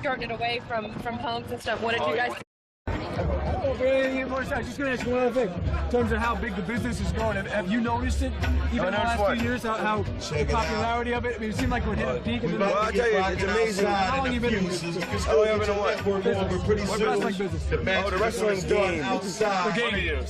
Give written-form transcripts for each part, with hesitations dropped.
skirting it away from punks and stuff. What did you guys think? I was just going to ask you one other thing. In terms of how big the business is going, have you noticed it, even in the last few years, how the popularity of it? I mean, it seemed like we're hitting a peak. Well, I'll tell you, it's amazing. How long have you been in this? How long have you been in what? What wrestling business? Oh, the wrestling game. The game.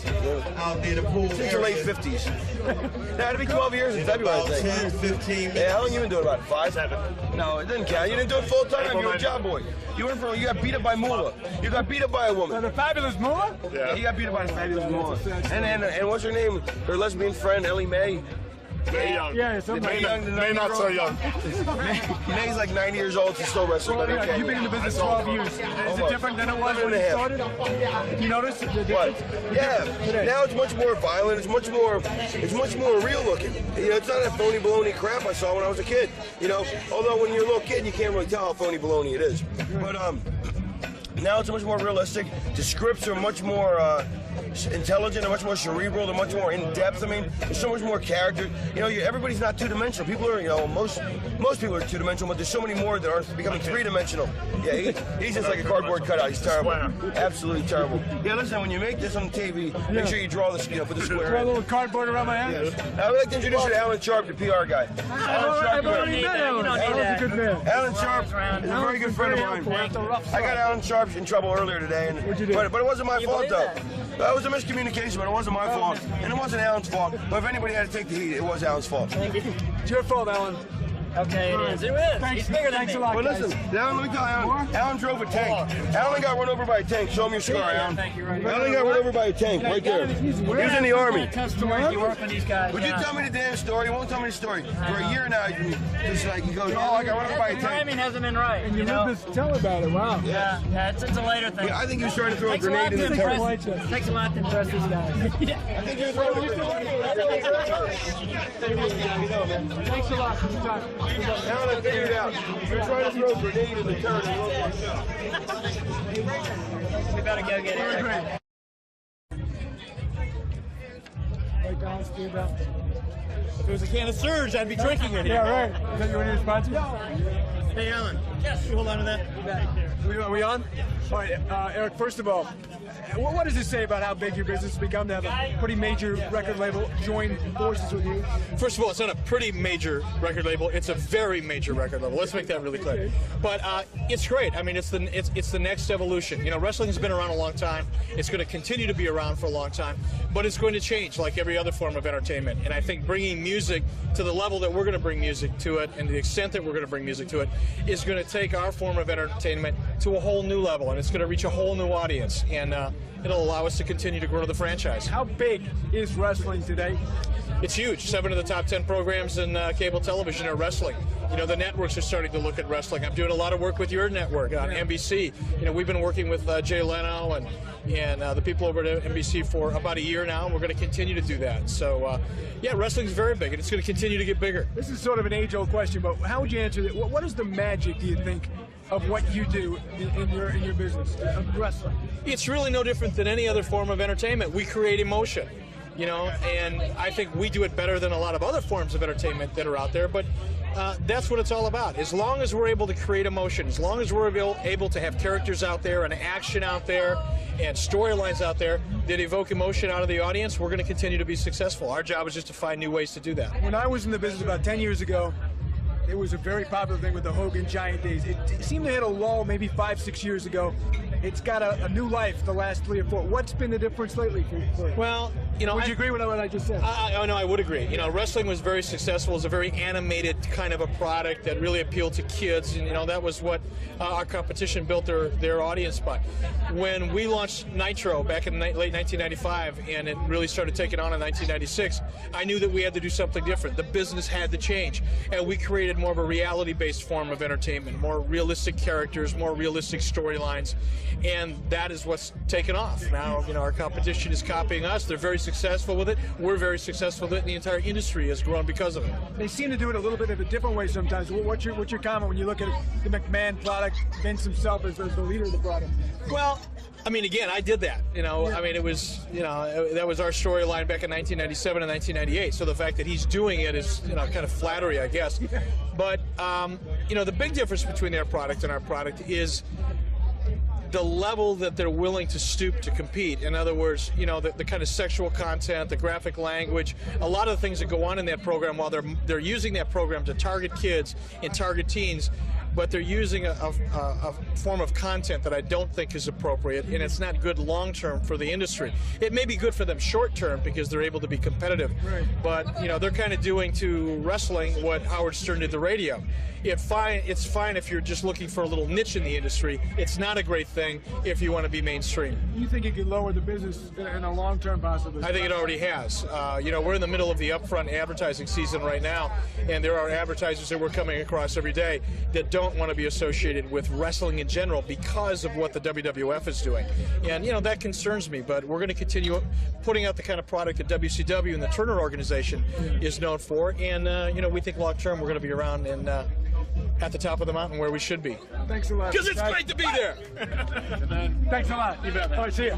Since the late 50s. Now, it'll be 12 years in February, I think. 15. Yeah, how long you been doing about it? 5? 7. No, it didn't count. You didn't do it full time. You were a job boy. You got beat up by Moolah. You got beat up by a woman. The fabulous Moolah? Yeah. He got beat up by the fabulous Moolah. And what's her name? Her lesbian friend, Ellie Mae. May Young. Yeah, May not so young. May's like 90 years old. She's still wrestling. Well, yeah, you've been in the business 12 years. Is it different than it was when you started? You noticed the difference? What? Yeah. Now it's much more violent. It's much more real looking. You know, it's not that phony baloney crap I saw when I was a kid. You know, although when you're a little kid, you can't really tell how phony baloney it is. But now it's much more realistic. The scripts are much more intelligent, they're much more cerebral, they're much more in-depth. I mean, there's so much more character. You know, everybody's not two-dimensional. People are, you know, most people are two-dimensional, but there's so many more that are becoming three-dimensional. Yeah, he's just like a cardboard cutout. He's terrible. Absolutely terrible. Yeah, listen, when you make this on TV, make sure you draw this, you know, put the square Draw a in. little cardboard around my head? Yeah. I would like to introduce you to Alan Sharp, the PR guy. I've already met Alan. Alan's a good man. Alan Sharp is a very good friend of mine. I got Alan Sharp in trouble earlier today, but it wasn't my fault, though. That was a miscommunication, but it wasn't my fault, and it wasn't Alan's fault. But if anybody had to take the heat, it was Alan's fault. It's your fault, Alan. Okay, it is. It is. Thanks, He's bigger than thanks me. a lot, Well, guys. listen, Alan, let me tell Alan. Alan drove a tank. Alan got run over by a tank. Show him your scar, Alan. Alan got run over by a tank, right there. He was in the Army. Tough story. You work with these guys. Would you tell me the damn story? He won't tell me the story. For a year now, just like he goes, oh, I got run over by a The tank. timing hasn't been right. And you you know? live this, tell about it, wow. Yeah, it's a later thing. I think he was trying to throw a Takes a lot grenade in to the tank. impress. Takes a lot to impress these guys. I think he was throwing Thanks a lot for your time. Alan, I figured it out. You're trying to throw a grenade in the turret. We better go get Eric. Right down, Steve down. If it was a can of Surge, I'd be drinking it here. Yeah, right. Is that one of your sponsors? Hey, Alan. Yes. You hold on to that. Are we on? All right, Eric, first of all, what does it say about how big your business has become to have a pretty major record label join forces with you? First of all, it's not a pretty major record label. It's a very major record label. Let's make that really clear. But it's great. I mean, it's the next evolution. You know, wrestling has been around a long time. It's going to continue to be around for a long time. But it's going to change like every other form of entertainment. And I think bringing music to the level that we're going to bring music to it and the extent that we're going to bring music to it is going to take our form of entertainment to a whole new level. And it's going to reach a whole new audience. And it'll allow us to continue to grow the franchise. How big is wrestling today? It's huge. 7 of the top 10 programs in cable television are wrestling. You know, the networks are starting to look at wrestling. I'm doing a lot of work with your network on NBC. You know, we've been working with Jay Leno and the people over at NBC for about a year now, and we're going to continue to do that. So, yeah, wrestling's very big, and it's going to continue to get bigger. This is sort of an age-old question, but how would you answer that? What is the magic, do you think, of what you do in your business, of wrestling? It's really no different than any other form of entertainment. We create emotion. You know, and I think we do it better than a lot of other forms of entertainment that are out there, but that's what it's all about. As long as we're able to create emotion, as long as we're able to have characters out there and action out there and storylines out there that evoke emotion out of the audience, we're going to continue to be successful. Our job is just to find new ways to do that. When I was in the business about 10 years ago, it was a very popular thing with the Hogan Giant days. It seemed to hit a lull maybe 5-6 years ago. It's got a new life the last 3 or 4. What's been the difference lately for you? Well, you know, would you agree with what I just said? No, I would agree. You know, wrestling was very successful. It was a very animated kind of a product that really appealed to kids, and you know that was what our competition built their audience by. When we launched Nitro back in late 1995, and it really started taking on in 1996, I knew that we had to do something different. The business had to change, and we created more of a reality-based form of entertainment, more realistic characters, more realistic storylines, and that is what's taken off. Now, you know, our competition is copying us. They're very successful with it. We're very successful with it, and the entire industry has grown because of it. They seem to do it a little bit of a different way sometimes. What's your comment when you look at the McMahon product, Vince himself as the leader of the product? Well, I mean, again, I did that. You know, I mean, it was, you know, that was our storyline back in 1997 and 1998. So the fact that he's doing it is, you know, kind of flattery, I guess. But You know, the big difference between their product and our product is the level that they're willing to stoop to compete. In other words, you know, the kind of sexual content, the graphic language, a lot of the things that go on in that program while they're using that program to target kids and target teens, but they're using a form of content that I don't think is appropriate, and it's not good long-term for the industry. It may be good for them short-term because they're able to be competitive, but, you know, they're kind of doing to wrestling what Howard Stern did to radio. It's fine if you're just looking for a little niche in the industry. It's not a great thing if you want to be mainstream. You think it could lower the business in the long term, possibly? I think it already has. You know, we're in the middle of the upfront advertising season right now, and there are advertisers that we're coming across every day that don't want to be associated with wrestling in general because of what the WWF is doing. And, you know, that concerns me, but we're going to continue putting out the kind of product that WCW and the Turner organization is known for. And, you know, we think long term we're going to be around and at the top of the mountain where we should be. Thanks a lot. Because it's great to be there. Thanks a lot. You bet. All right, see ya.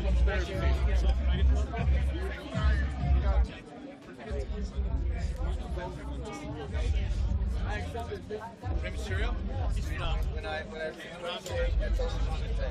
Cereal? When I that's all I wanted to say.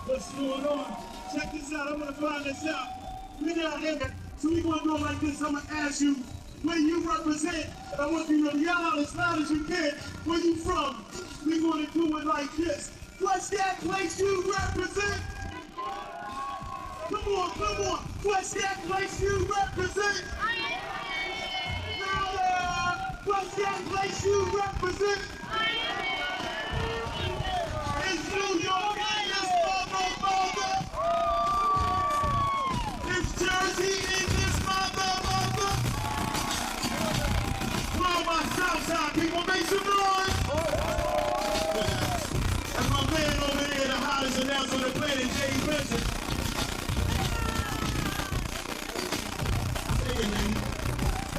What's going on? Check this out. I'm gonna find this out. We're down here, so we're gonna go like this. I'm gonna ask you where you represent. I want you to yell out as loud as you can. Where you from? We're gonna do it like this. What's that place you represent? Come on, come on. What's that place you represent? Louder. What's that place you represent? It's New York in this mother. It's Jersey in this mother. All my Southside people, make some noise. That's my man over there, the hottest announcer on the planet, Jay Benson.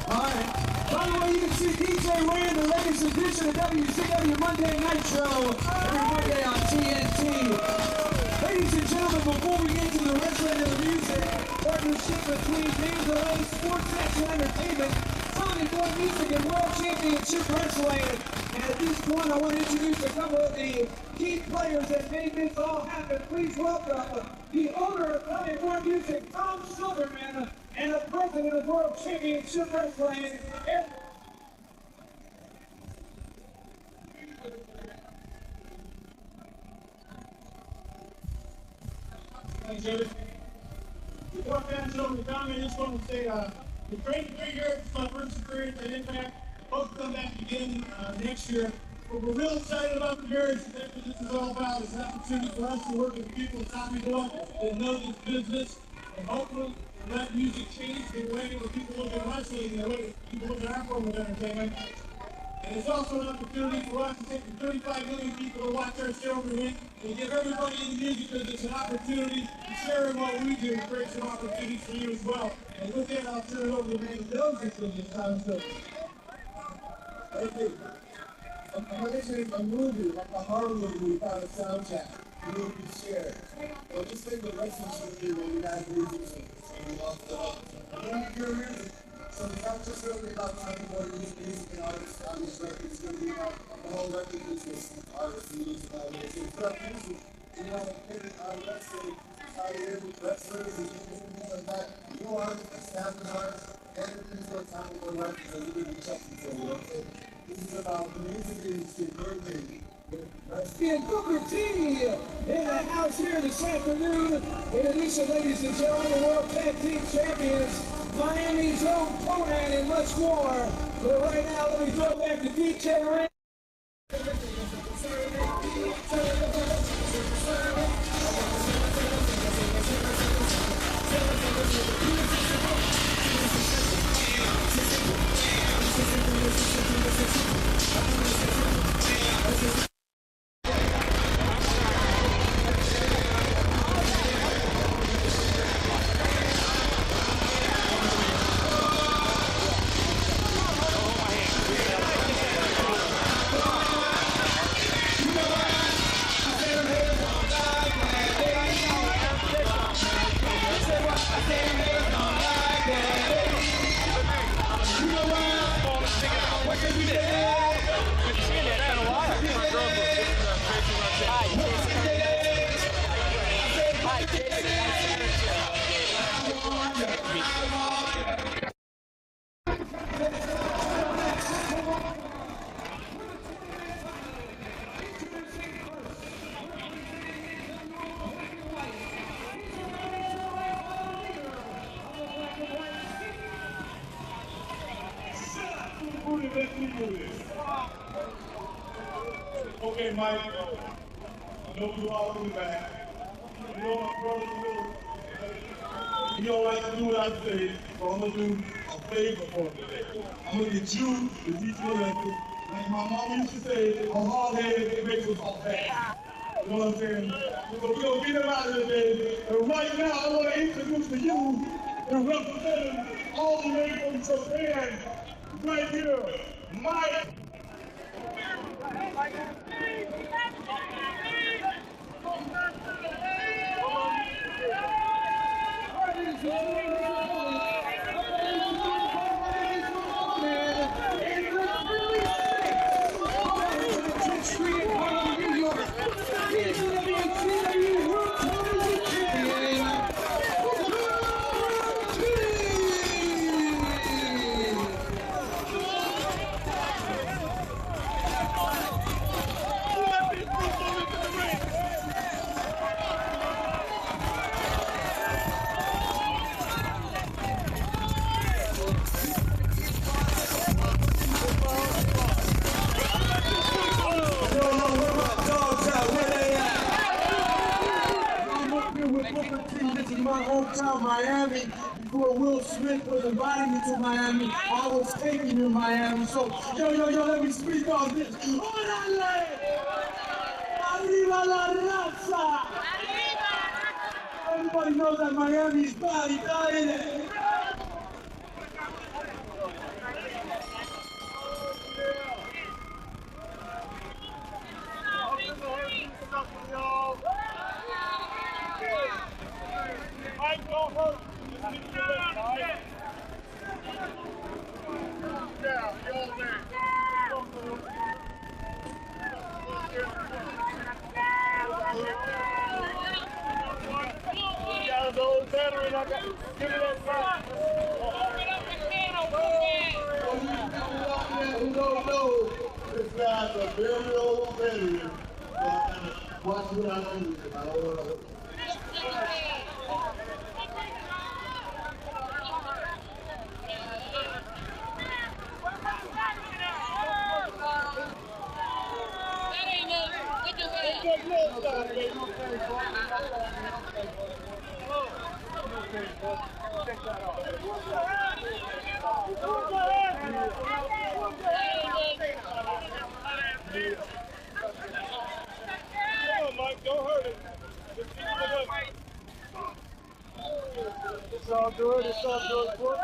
Alright. By the way, you can see DJ Ray in the latest edition of WCW Monday Night Show every Monday on TNT. Ladies and gentlemen, before we get to the wrestling and the music, partnership between Mandalay Sports Action Entertainment, Sonic Boy Music, and World Championship Wrestling. And at this point, I want to introduce a couple of the key players that made this all happen. Please welcome the owner of Sonic Boy Music, Tom Silverman, and the president of World Championship Wrestling, Eric. Thanks, David. Before I pass it over to Tom, I just want to say it's great to be here. It's my first experience at Impact. Hope to come back again next year. But we're real excited about the marriage. That's what this is all about. It's an opportunity for us to work with the people at Tommy Boy that know this business. And hopefully let music change the way that people look at wrestling and the way that people look at our form of entertainment. And it's also an opportunity for us to take the 35 million people to watch our show every week and give everybody in the music business an opportunity to share in what we do and create some opportunities for you as well. And with that, I'll turn it over to the man who knows this business, Tom. Thank you. I'm mentioning a movie, like a horror movie we found a soundtrack. The movie shared. Well, just think what wrestling should be when we have music and we lost the hook. You're music. So it's not just really about talking about music and artists on this record. It's going to be about the whole record business, artists and music audience. It's about music. You know, wrestling, how you're wrestlers and things like that. You artists, established artists, everything's going to talk about records and you're going to be checking for you. Okay? This is about the music industry, birthday. And Booker T in the house here this afternoon. In addition, ladies and gentlemen, the World Tag Team Champions, Miami's own Konnan, and much more. But right now, let me throw it back to DJ Ray. Okay, Mike, I know you all in the back. You know my brother, you don't like to do what I say, so I'm going to do a favor for you today. I'm going to get you to teach you a lesson. Like my mom used to say, a hard head makes us all bad. You know what I'm saying? So we're going to get him out of here today. And right now, I want to introduce to you the representative all the way from Japan, right here, Mike. My hometown, Miami. Before Will Smith was inviting me to Miami, I was taking to Miami. So, yo, let me speak on this. Órale! Arriba la raza! Everybody knows that Miami's body dying. Mike, don't hurt. Just keep your best, all right? Yeah, you're all there. You got his old veteran. I got give me that back. Who don't know, this guy's a very old veteran. Watch what I do with him. I don't want to. Check that out. good. It's all good.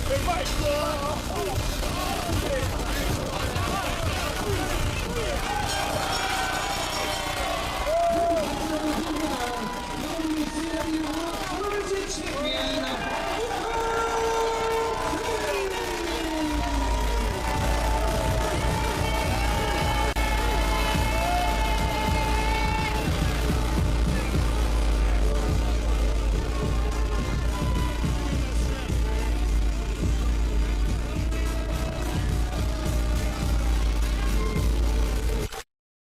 Hey, Mike!